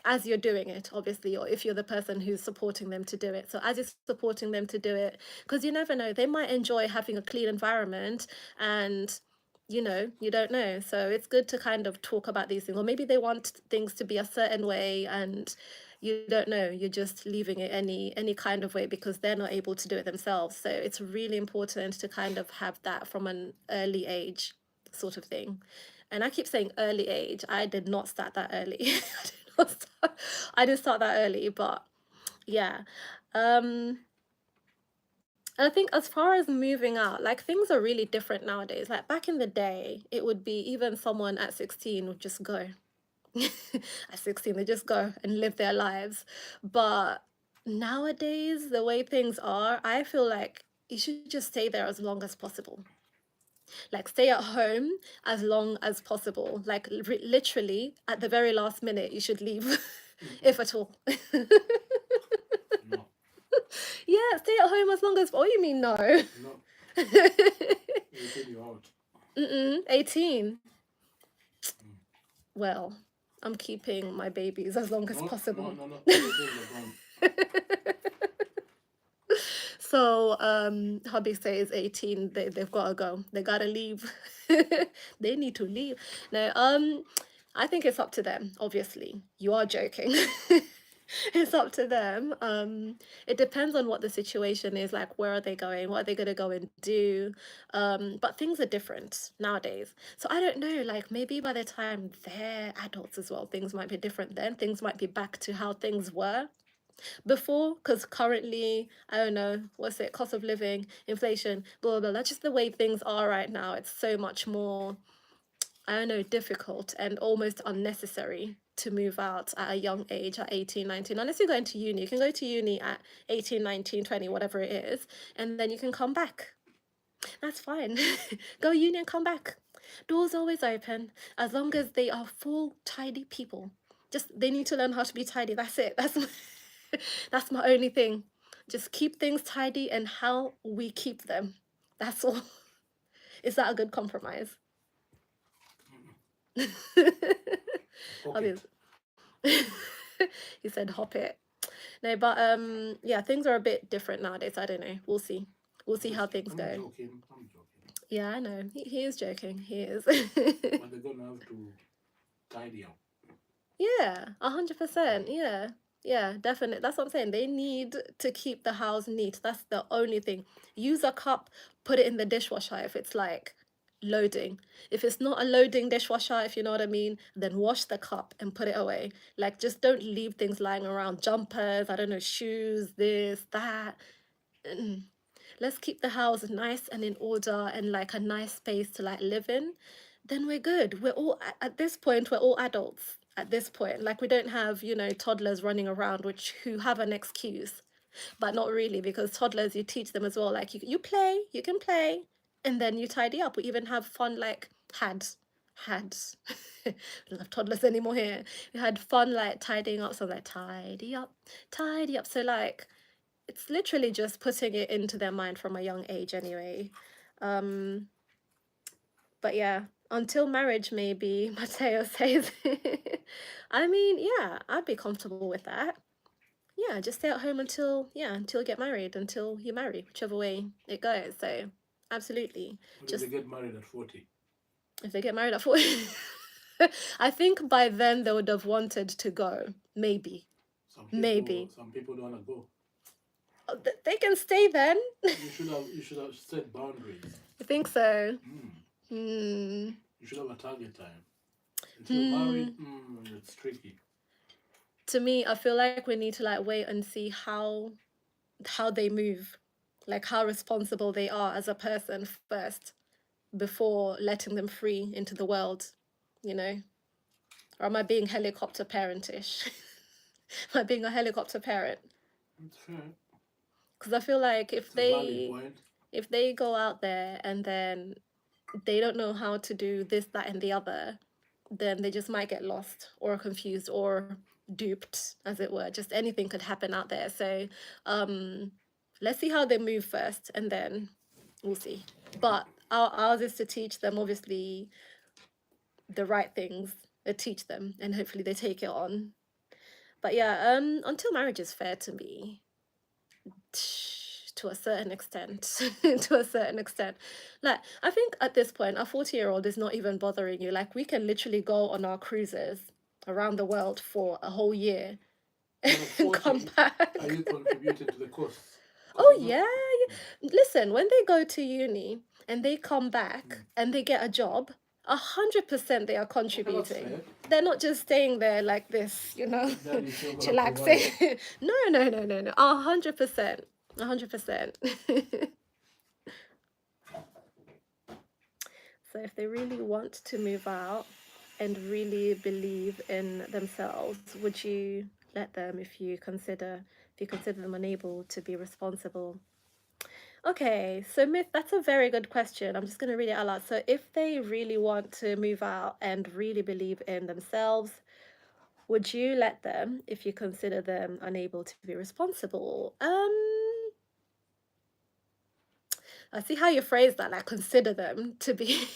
as you're doing it, obviously, or if you're the person who's supporting them to do it. So as you're supporting them to do it, because you never know, they might enjoy having a clean environment, and you don't know. So it's good to kind of talk about these things. Or maybe they want things to be a certain way, and you don't know, you're just leaving it any kind of way because they're not able to do it themselves. So it's really important to kind of have that from an early age, sort of thing. And I keep saying early age. I did not start that early. I didn't start that early, but yeah. And I think as far as moving out, like things are really different nowadays. Like back in the day, it would be even someone at 16 would just go. At 16, they just go and live their lives. But nowadays, the way things are, I feel like you should just stay there as long as possible. Like stay at home as long as possible. Like literally at the very last minute, you should leave, if at all. No, Yeah, stay at home as long as. Oh, you mean no? no. You said you're out. 18. Mm. Well, I'm keeping my babies as long as No, possible. no. You said you're gone. So, hubby says 18, they've got to go. They got to leave. They need to leave. No, I think it's up to them, obviously. You are joking. It's up to them. It depends on what the situation is, like where are they going, what are they gonna go and do. But things are different nowadays. So I don't know, like maybe by the time they're adults as well, things might be different then. Things might be back to how things were before, because currently, I don't know, what's it, cost of living, inflation, blah, blah, blah. That's just the way things are right now. It's so much more, I don't know, difficult and almost unnecessary to move out at a young age, at 18, 19. Unless you're going to uni. You can go to uni at 18, 19, 20, whatever it is, and then you can come back. That's fine. Go uni and come back. Doors always open, as long as they are full, tidy people. Just, they need to learn how to be tidy. That's it. That's my only thing. Just keep things tidy and how we keep them. That's all. Is that a good compromise? Okay. He said hop it. No, but yeah, things are a bit different nowadays. I don't know. We'll see. We'll see how things I'm go. joking. Yeah, I know. He is joking. He is. But they're gonna have to tidy up. Yeah, 100%. Yeah. Yeah, definitely. That's what I'm saying. They need to keep the house neat. That's the only thing. Use a cup, put it in the dishwasher if it's like loading. If it's not a loading dishwasher, if you know what I mean, then wash the cup and put it away. Like, just don't leave things lying around. Jumpers, I don't know, shoes, this, that. Mm. Let's keep the house nice and in order and like a nice space to like live in. Then we're good. We're all, at this point, we're all adults at this point. Like, we don't have, you know, toddlers running around who have an excuse, but not really, because toddlers, you teach them as well. Like, you play, you can play, and then you tidy up. We even have fun, like, we don't have toddlers anymore here. We had fun, like, tidying up. So like, tidy up, tidy up. So like, it's literally just putting it into their mind from a young age anyway. But yeah, until marriage maybe, Mateo says. I mean, yeah, I'd be comfortable with that. Yeah, just stay at home until you get married, until you marry, whichever way it goes. So absolutely. What if they get married at 40? If they get married at 40, I think by then they would have wanted to go. Maybe. Some people don't want to go. They can stay then. You should have set boundaries. I think so. You should have a target time. If you're married, it's tricky. To me, I feel like we need to like wait and see how they move, like how responsible they are as a person first, before letting them free into the world, you know? Or am I being helicopter parentish? Am I being a helicopter parent? It's fair. Because I feel like It's a valid point. if they go out there and then they don't know how to do this, that, and the other, then they just might get lost or confused or duped, as it were. Just anything could happen out there. So let's see how they move first, and then we'll see. But ours is to teach them, obviously, the right things, teach them, and hopefully they take it on. But yeah, until marriage is fair to me, to a certain extent. Like, I think at this point, a 40-year-old is not even bothering you. Like, we can literally go on our cruises around the world for a whole year and come back. Are you contributing to the cost? Oh yeah. Listen, when they go to uni and they come back and they get a job, 100% they are contributing. They're not just staying there like this, you know, chillaxing. No. 100%. 100%. So if they really want to move out and really believe in themselves, would you let them if you consider them unable to be responsible? Okay, so Myth, that's a very good question. I'm just going to read it out loud. So if they really want to move out and really believe in themselves, would you let them if you consider them unable to be responsible? I see how you phrase that, like consider them to be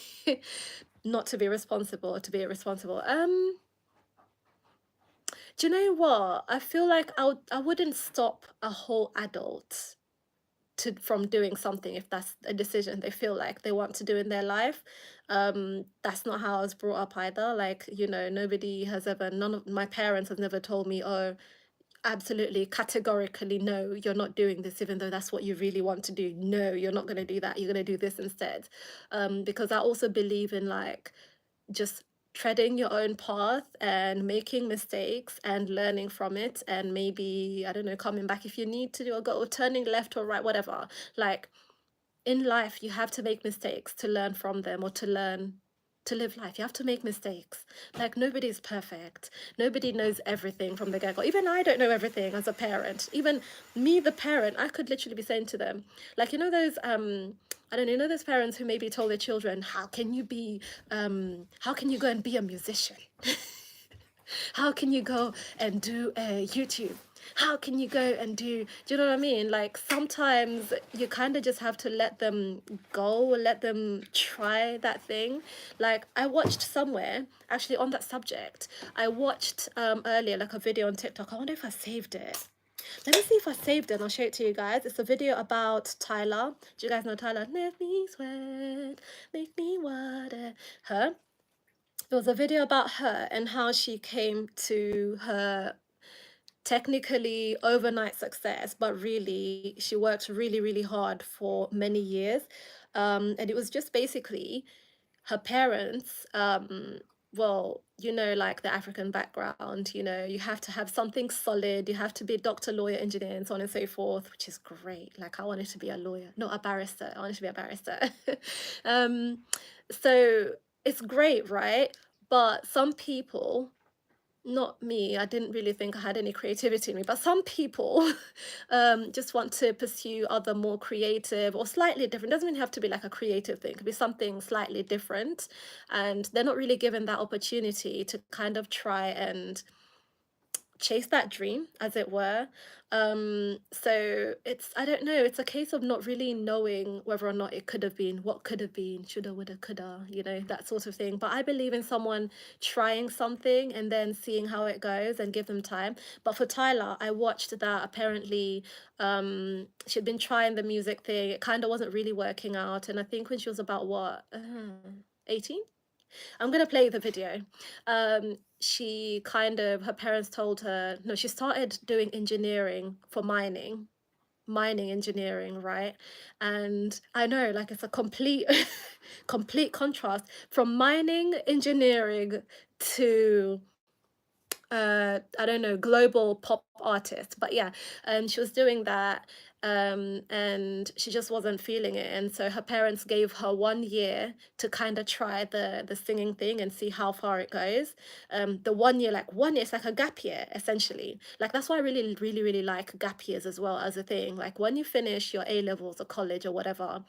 not to be responsible or to be irresponsible. Do you know what? I feel like I wouldn't stop a whole adult from doing something if that's a decision they feel like they want to do in their life. That's not how I was brought up either. Like, you know, none of my parents have never told me, oh, absolutely categorically no, you're not doing this even though that's what you really want to do. No, you're not going to do that, you're going to do this instead. Because I also believe in like just treading your own path and making mistakes and learning from it, and maybe, I don't know, coming back if you need to, or turning left or right, whatever. Like, in life you have to make mistakes to learn from them, or to learn to live life. You have to make mistakes. Like, nobody's perfect, nobody knows everything from the get-go. Even I don't know everything as a parent. Even me, the parent, I could literally be saying to them, like, you know those I don't know, you know those parents who maybe told their children, how can you go and be a musician? How can you go and do a YouTube? How can you go and do you know what I mean? Like, sometimes you kind of just have to let them go, let them try that thing. Like, I watched somewhere, actually on that subject, I watched earlier like a video on TikTok. I wonder if I saved it. Let me see if I saved it and I'll show it to you guys. It's a video about Tyler. Do you guys know Tyler? Make me sweat, make me water. Her. It was a video about her and how she came to her technically overnight success, but really she worked really, really hard for many years. And it was just basically her parents, well, you know, like the African background, you know, you have to have something solid, you have to be a doctor, lawyer, engineer, and so on and so forth, which is great. Like, I wanted to be a lawyer, not a barrister. I wanted to be a barrister. um, so it's great, right? But some people, not me, I didn't really think I had any creativity in me, but some people just want to pursue other more creative or slightly different. Doesn't even have to be like a creative thing, it could be something slightly different, and they're not really given that opportunity to kind of try and chase that dream, as it were. So it's, I don't know, it's a case of not really knowing whether or not it could have been, what could have been, shoulda, woulda, coulda, you know, that sort of thing. But I believe in someone trying something and then seeing how it goes and give them time. But for Tyler, I watched that apparently she'd been trying the music thing, it kind of wasn't really working out, and I think when she was about what, 18, I'm gonna play the video. She kind of, her parents told her, no, she started doing engineering for mining engineering, right? And I know, like, it's a complete complete contrast from mining engineering to I don't know, global pop artist. But yeah, she was doing that, and she just wasn't feeling it. And so her parents gave her 1 year to kind of try the singing thing and see how far it goes. The 1 year, like 1 year, it's like a gap year, essentially. Like, that's why I really, really, really like gap years as well as a thing. Like, when you finish your A levels or college or whatever,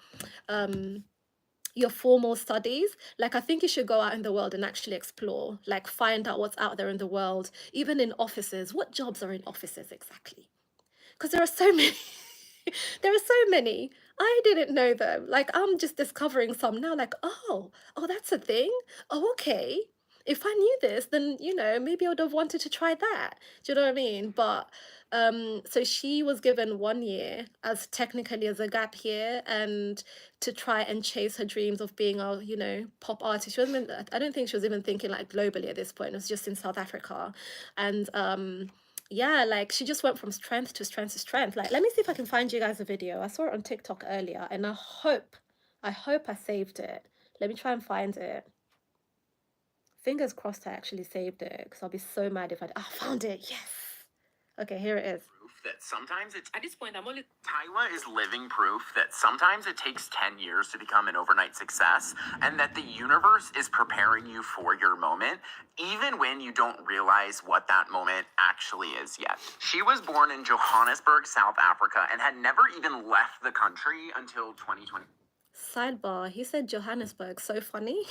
your formal studies, like, I think you should go out in the world and actually explore, like, find out what's out there in the world, even in offices. What jobs are in offices exactly? Because there are so many. There are so many. I didn't know them. Like, I'm just discovering some now, like, oh, that's a thing. Oh, okay. If I knew this, then, you know, maybe I would have wanted to try that. Do you know what I mean? But so she was given 1 year as technically as a gap year, and to try and chase her dreams of being a, you know, pop artist. She wasn't, I don't think she was even thinking like globally at this point. It was just in South Africa. And yeah, like, she just went from strength to strength to strength. Like, let me see if I can find you guys a video. I saw it on TikTok earlier, and I hope I saved it. Let me try and find it. Fingers crossed I actually saved it, because I'll be so mad if I found it. Yes. Okay, here it is. that sometimes it's... At this point, I'm only... Tyla is living proof that sometimes it takes 10 years to become an overnight success, and that the universe is preparing you for your moment, even when you don't realize what that moment actually is yet. She was born in Johannesburg, South Africa, and had never even left the country until 2020. Sidebar, he said Johannesburg, so funny.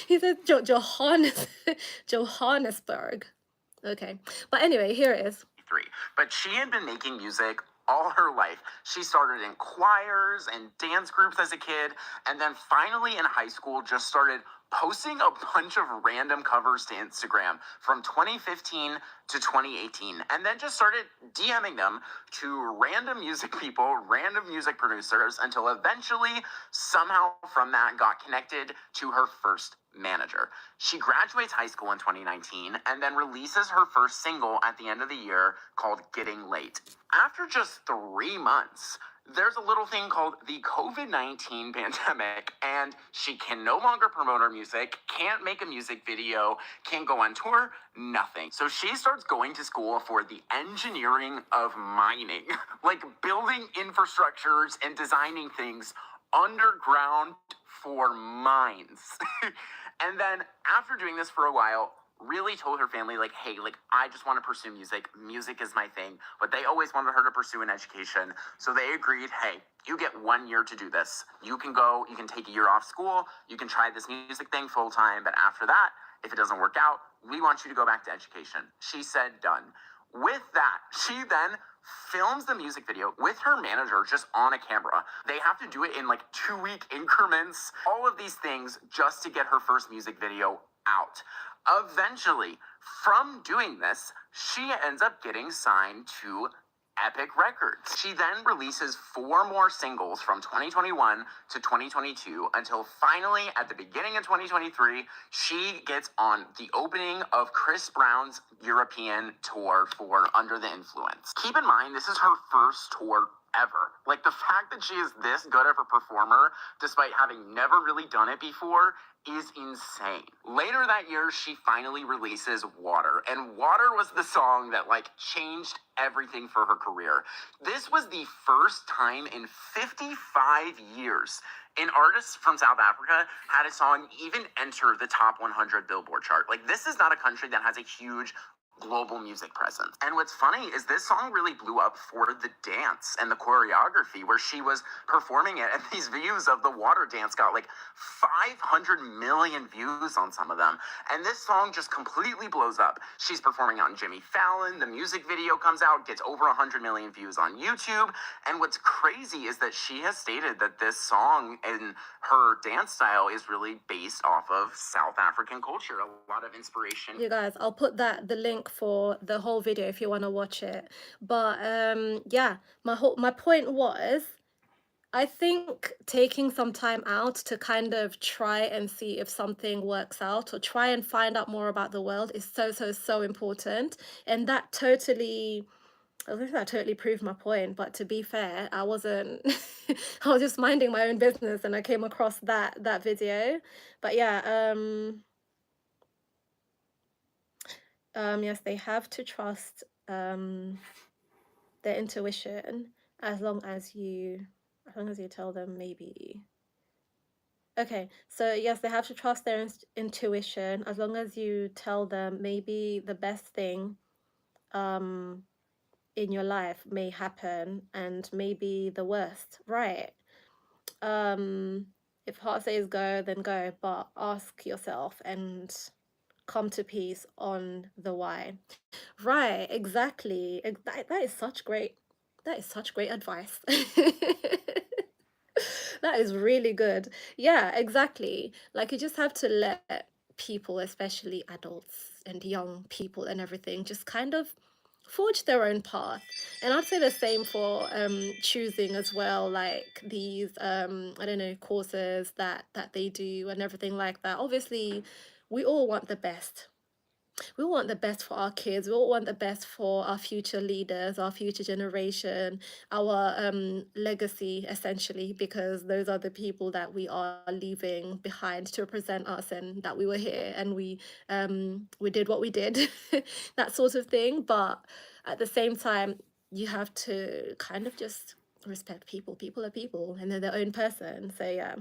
He said Johannesburg. Okay, but anyway, here it is. But she had been making music all her life. She started in choirs and dance groups as a kid, and then finally in high school just started posting a bunch of random covers to Instagram from 2015 to 2018, and then just started DMing them to random music people, random music producers, until eventually, somehow from that, got connected to her first manager. She graduates high school in 2019 and then releases her first single at the end of the year called Getting Late. After just 3 months, there's a little thing called the COVID-19 pandemic, and she can no longer promote her music, can't make a music video, can't go on tour, nothing. So she starts going to school for the engineering of mining, like building infrastructures and designing things underground for mines. And then after doing this for a while, really told her family, like, hey, like, I just want to pursue music. Music is my thing. But they always wanted her to pursue an education. So they agreed, hey, you get 1 year to do this. You can go, you can take a year off school. You can try this music thing full time. But after that, if it doesn't work out, we want you to go back to education. She said, done. With that, she then films the music video with her manager just on a camera. They have to do it in like 2-week increments, all of these things just to get her first music video out. Eventually, from doing this, she ends up getting signed to Epic Records. She then releases 4 more singles from 2021 to 2022 until finally, at the beginning of 2023, she gets on the opening of Chris Brown's European tour for Under the Influence. Keep in mind, this is her first tour ever. Like, the fact that she is this good of a performer, despite having never really done it before, is insane. Later that year, she finally releases Water, and Water was the song that, like, changed everything for her career. This was the first time in 55 years an artist from South Africa had a song even enter the top 100 Billboard chart. Like, this is not a country that has a huge global music presence. And what's funny is this song really blew up for the dance and the choreography, where she was performing it, and these views of the water dance got like 500 million views on some of them. And this song just completely blows up. She's performing on Jimmy Fallon, the music video comes out, gets over 100 million views on YouTube. And what's crazy is that she has stated that this song and her dance style is really based off of South African culture, a lot of inspiration. You guys, I'll put the link for the whole video if you want to watch it. But yeah, my point was, I think taking some time out to kind of try and see if something works out, or try and find out more about the world, is so important. And that totally, I think that totally proved my point. But to be fair, I wasn't I was just minding my own business and I came across that video. But yeah, yes, they have to trust their intuition, as long as you tell them, maybe. Okay, so yes, they have to trust their intuition, as long as you tell them maybe the best thing in your life may happen, and maybe the worst, right? If heart says go, then go, but ask yourself and come to peace on the why. Right, exactly. That is such great advice. That is really good. Yeah, exactly. Like, you just have to let people, especially adults and young people and everything, just kind of forge their own path. And I'd say the same for choosing as well, like these I don't know, courses that they do and everything like that. Obviously, we all want the best we want the best for our kids. We all want the best for our future leaders, our future generation, our legacy, essentially, because those are the people that we are leaving behind to represent us, and that we were here and we did what we did, that sort of thing. But at the same time, you have to kind of just respect people. People are people, and they're their own person. So yeah.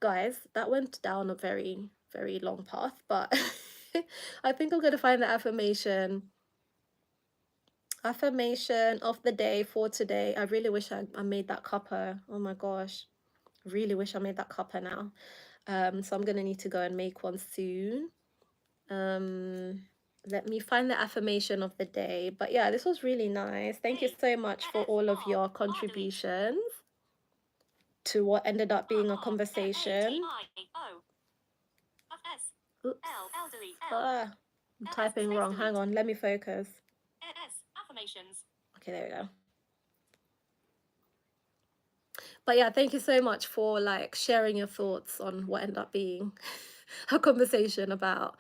Guys, that went down a very, very long path, but I think I'm going to find the affirmation of the day for today. I really wish I made that cuppa. Oh my gosh. Really wish I made that cuppa now. So I'm going to need to go and make one soon. Let me find the affirmation of the day. But yeah, this was really nice. Thank you so much for all of your contributions to what ended up being a conversation. Oops. Ah, I'm typing wrong. Hang on, let me focus. Okay, there we go. But yeah, thank you so much for like sharing your thoughts on what ended up being a conversation about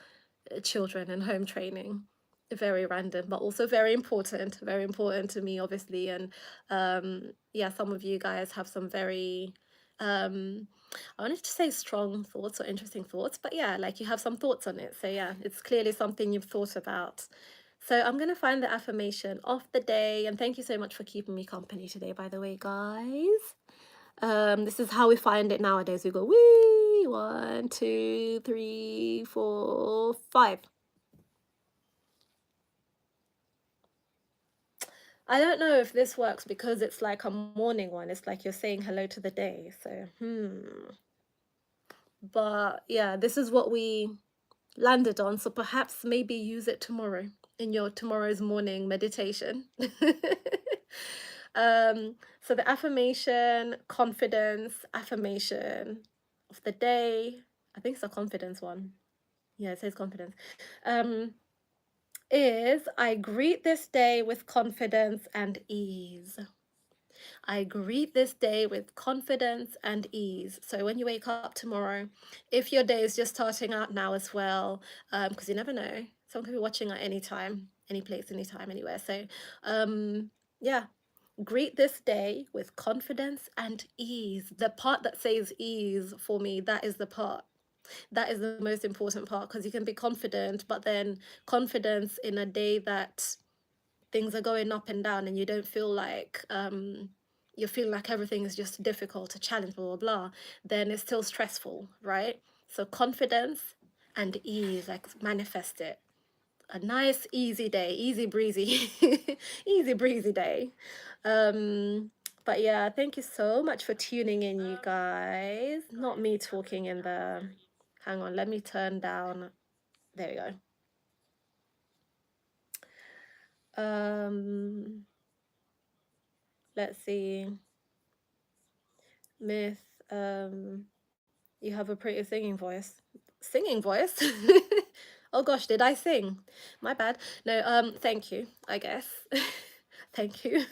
children and home training. Very random, but also very important to me, obviously. And yeah, some of you guys have some very I wanted to say strong thoughts or interesting thoughts, but yeah, like you have some thoughts on it. So yeah, it's clearly something you've thought about. So I'm gonna find the affirmation of the day, and thank you so much for keeping me company today, by the way, guys. This is how we find it nowadays. We go wee 1, 2, 3, 4, 5. I don't know if this works because it's like a morning one. It's like you're saying hello to the day. So but yeah, this is what we landed on. So perhaps maybe use it tomorrow in your tomorrow's morning meditation. So the affirmation, confidence, affirmation of the day. I think it's a confidence one. Yeah, it says confidence. Is I greet this day with confidence and ease. I greet this day with confidence and ease. So when you wake up tomorrow, if your day is just starting out now as well, because you never know, someone could be watching at any time, any place, anytime, anywhere. So yeah, greet this day with confidence and ease. The part that says ease for me, that is the part. That is the most important part, because you can be confident, but then confidence in a day that things are going up and down and you don't feel like you feel like everything is just difficult, a challenge, blah blah blah, then it's still stressful, right? So confidence and ease, like manifest it. A nice easy day, easy breezy easy breezy day. But yeah, thank you so much for tuning in, you guys. Not me talking in the, hang on, let me turn down, there we go. Let's see. Myth, you have a pretty singing voice. Singing voice? Oh gosh, did I sing? My bad. No, thank you, I guess. Thank you.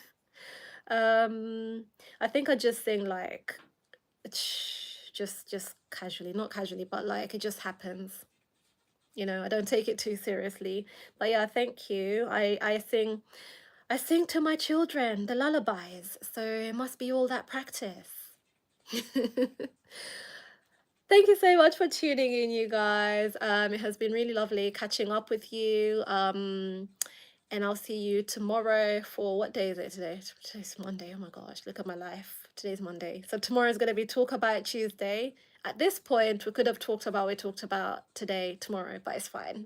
I think I just sing like just casually, not casually, but like it just happens. You know, I don't take it too seriously. But yeah, thank you. I sing to my children the lullabies, so it must be all that practice. Thank you so much for tuning in, you guys. It has been really lovely catching up with you. And I'll see you tomorrow for, what day is it today? Today's Monday. Oh my gosh, look at my life. Today's Monday. So tomorrow is going to be Talk About Tuesday. At this point, we could have talked about what we talked about today, tomorrow, but it's fine.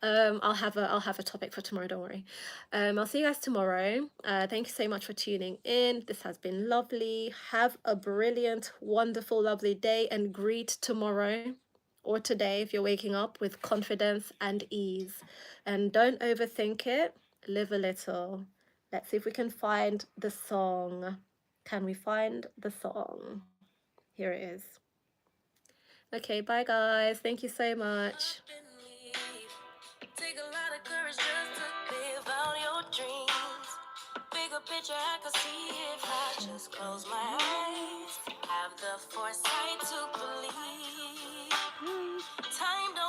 I'll have a topic for tomorrow, don't worry. I'll see you guys tomorrow. Thank you so much for tuning in. This has been lovely. Have a brilliant, wonderful, lovely day, and greet tomorrow or today if you're waking up with confidence and ease. And don't overthink it. Live a little. Let's see if we can find the song. Can we find the song? Here it is. Okay, bye guys. Thank you so much. Take a lot of courage just to live out your dreams. Bigger picture I can see if I just close my eyes. Have the foresight to believe.